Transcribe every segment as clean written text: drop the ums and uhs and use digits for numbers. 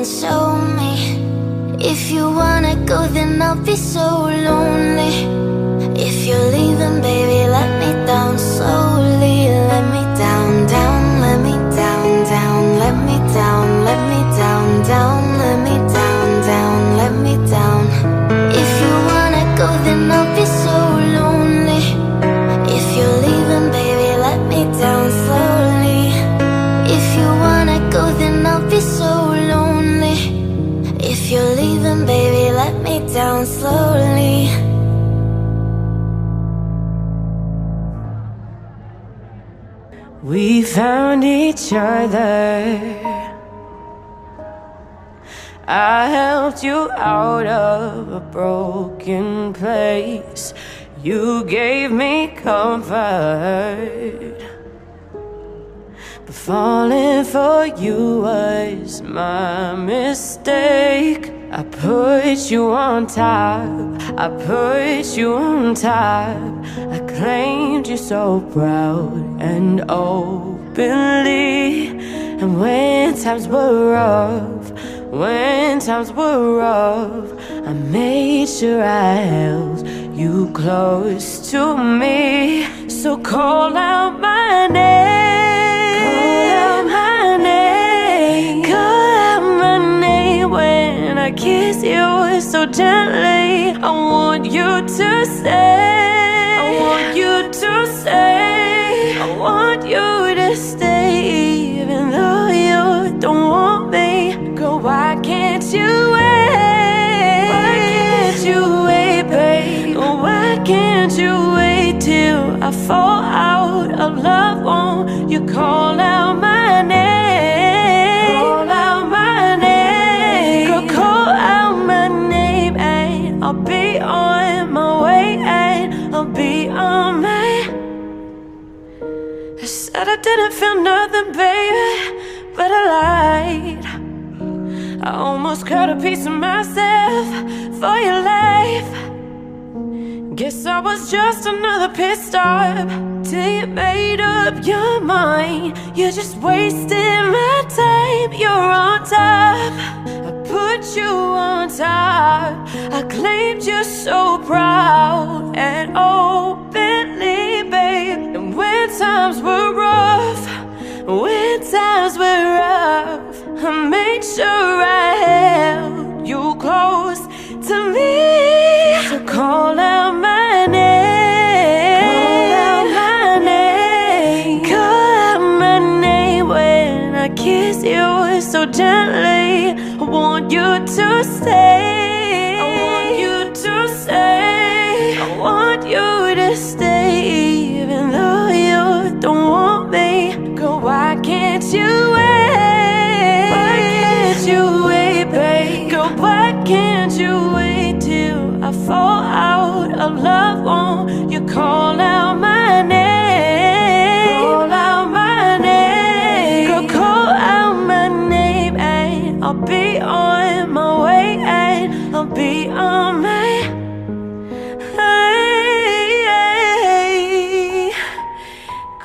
show me. If you wanna go, then I'll be so lonely. If you're leaving, baby, let me down slowly. Let me down, down, let me down, down, let me down, let me down, down, let me down, down, let me down. If you wanna go, then I'll be so lonely. If you're leaving, baby, let me down slowly. If you wanna go, then I'll be so lonely. If you're leaving, baby, let me down slowly. We found each other. I helped you out of a broken place. You gave me comfort. But falling for you was my mistake. I put you on top, I put you on top. I claimed you so proud and openly. And when times were rough, when times were rough, I made sure I held you close to me. So call out my name, call out my name, call out my name when I kiss you so gently. I want you to say, I want you to say, I want you to stay, even though you don't want me. Girl, why can't you wait? Why can't you wait, babe? Girl, why can't you wait till I fall out of love? Won't you call out my name? Call out my name. Girl, call out my name, and I'll be on my way, and I'll be on my. I said I didn't feel nothing, baby, but I lied. I almost cut a piece of myself for your life. Guess I was just another pit stop till you made up your mind. You're just wasting my time. You're on top, I put you on top. I claimed you so proud and openly, babe. And when times were rough, when times were rough, I made sure I held you close to me. So call out my name, call out my name, call out my name when I kiss you so gently. I want you to stay, I want you to stay, I want you to stay, even though you don't want me. Girl, why can't you wait? Why can't you wait, babe? Girl, why can't you wait till I fall out of love? Won't you call out my name? Call out my name. Girl, call out my name, and I'll be on my way, and I'll be on my.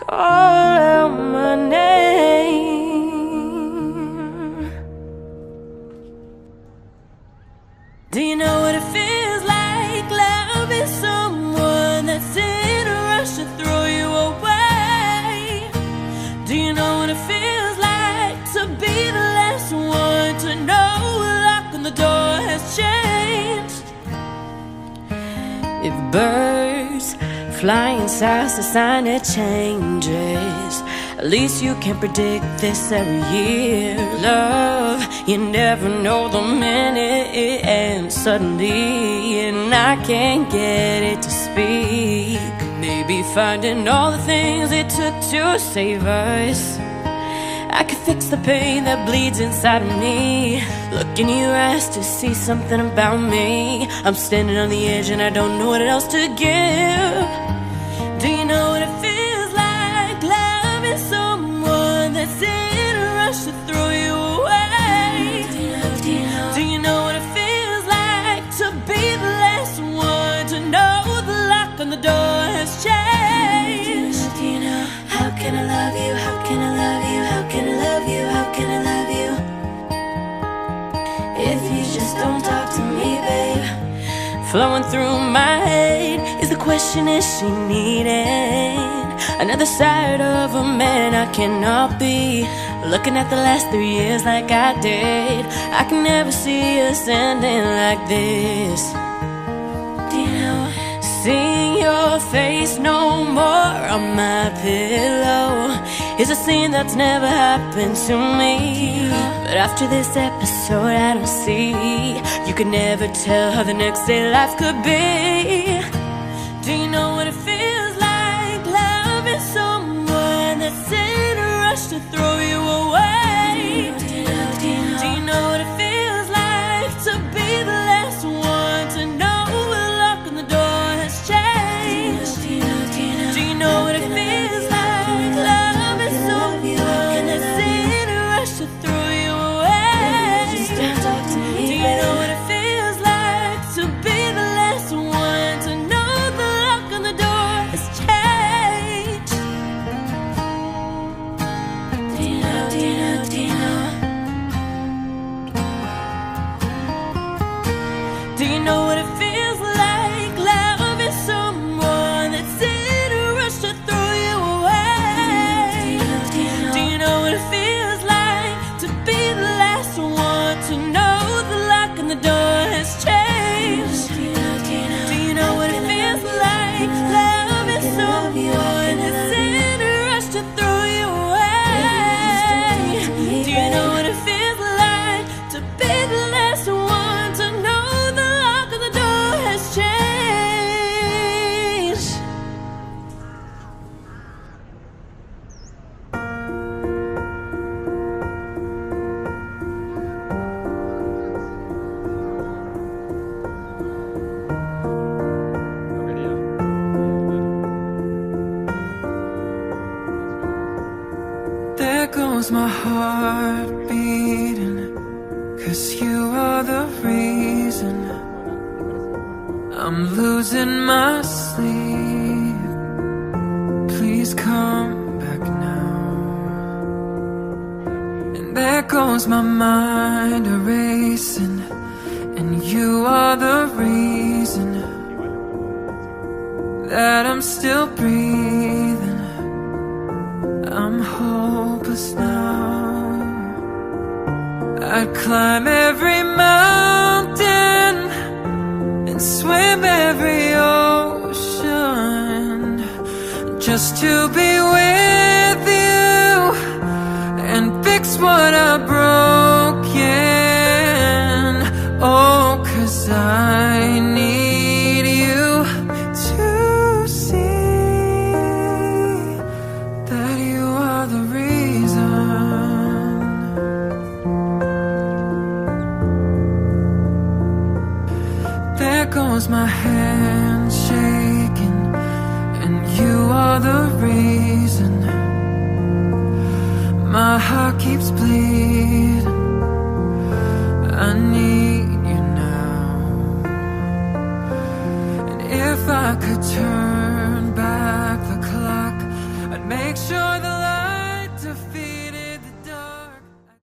Call out my name. Do you know what it feels like loving someone that's in a rush to throw you away? Do you know what it feels like to be the last one to know the lock on the door has changed? If birds flying south's a sign of changes, at least you can predict this every year. Love, you never know the minute it ends suddenly, and I can't get it to speak. Maybe finding all the things it took to save us, I could fix the pain that bleeds inside of me. Look in your eyes to see something about me. I'm standing on the edge and I don't know what else to give. Do you know what it feels like loving someone that's in a rush to throw you away? Do you know what it feels like to be the last one to know the lock on the door has changed? Do you know how can I love you? How can I love you? How can I love you? How can I love you? flowing through my head is the question, is she needing another side of a man I cannot be? Looking at the last 3 years like I did, I can never see us ending like this. Do you know? Seeing your face no more on my pillow is a scene that's never happened to me. But after this episode I don't see, you could never tell how the next day life could be. Do you know what it feels like, loving someone that's in a rush to throw you away? Do you know what it feels like to be the last one to know the lock on the door has changed? Do you know what it feels like, loving someone that's in a rush to throw you away? Do you know what it feels like to be the last one to know the lock on the door has changed? Do you know, do you know, do you know? Do you know what it feels like, loving someone that's in a rush to throw you away? Do you know what it feels like to be the last one to know the lock on the door has changed? Do you know what it feels like, loving someone that's in a rush to throw you away? Do you know what it feels like to be the last one to know the lock on the door has changed? There goes my heart beating, 'cause you are the reason I'm losing my sleep. Please come back now. And there goes my mind erasing, and you are the reason that I'm still breathing. I'm hopeless now. I'd climb every mountain and swim every ocean just to be with you and fix what I broken. Oh, 'cause I need you to see that you are the reason. There goes my hand shaking, and you are the reason my heart keeps bleeding. I need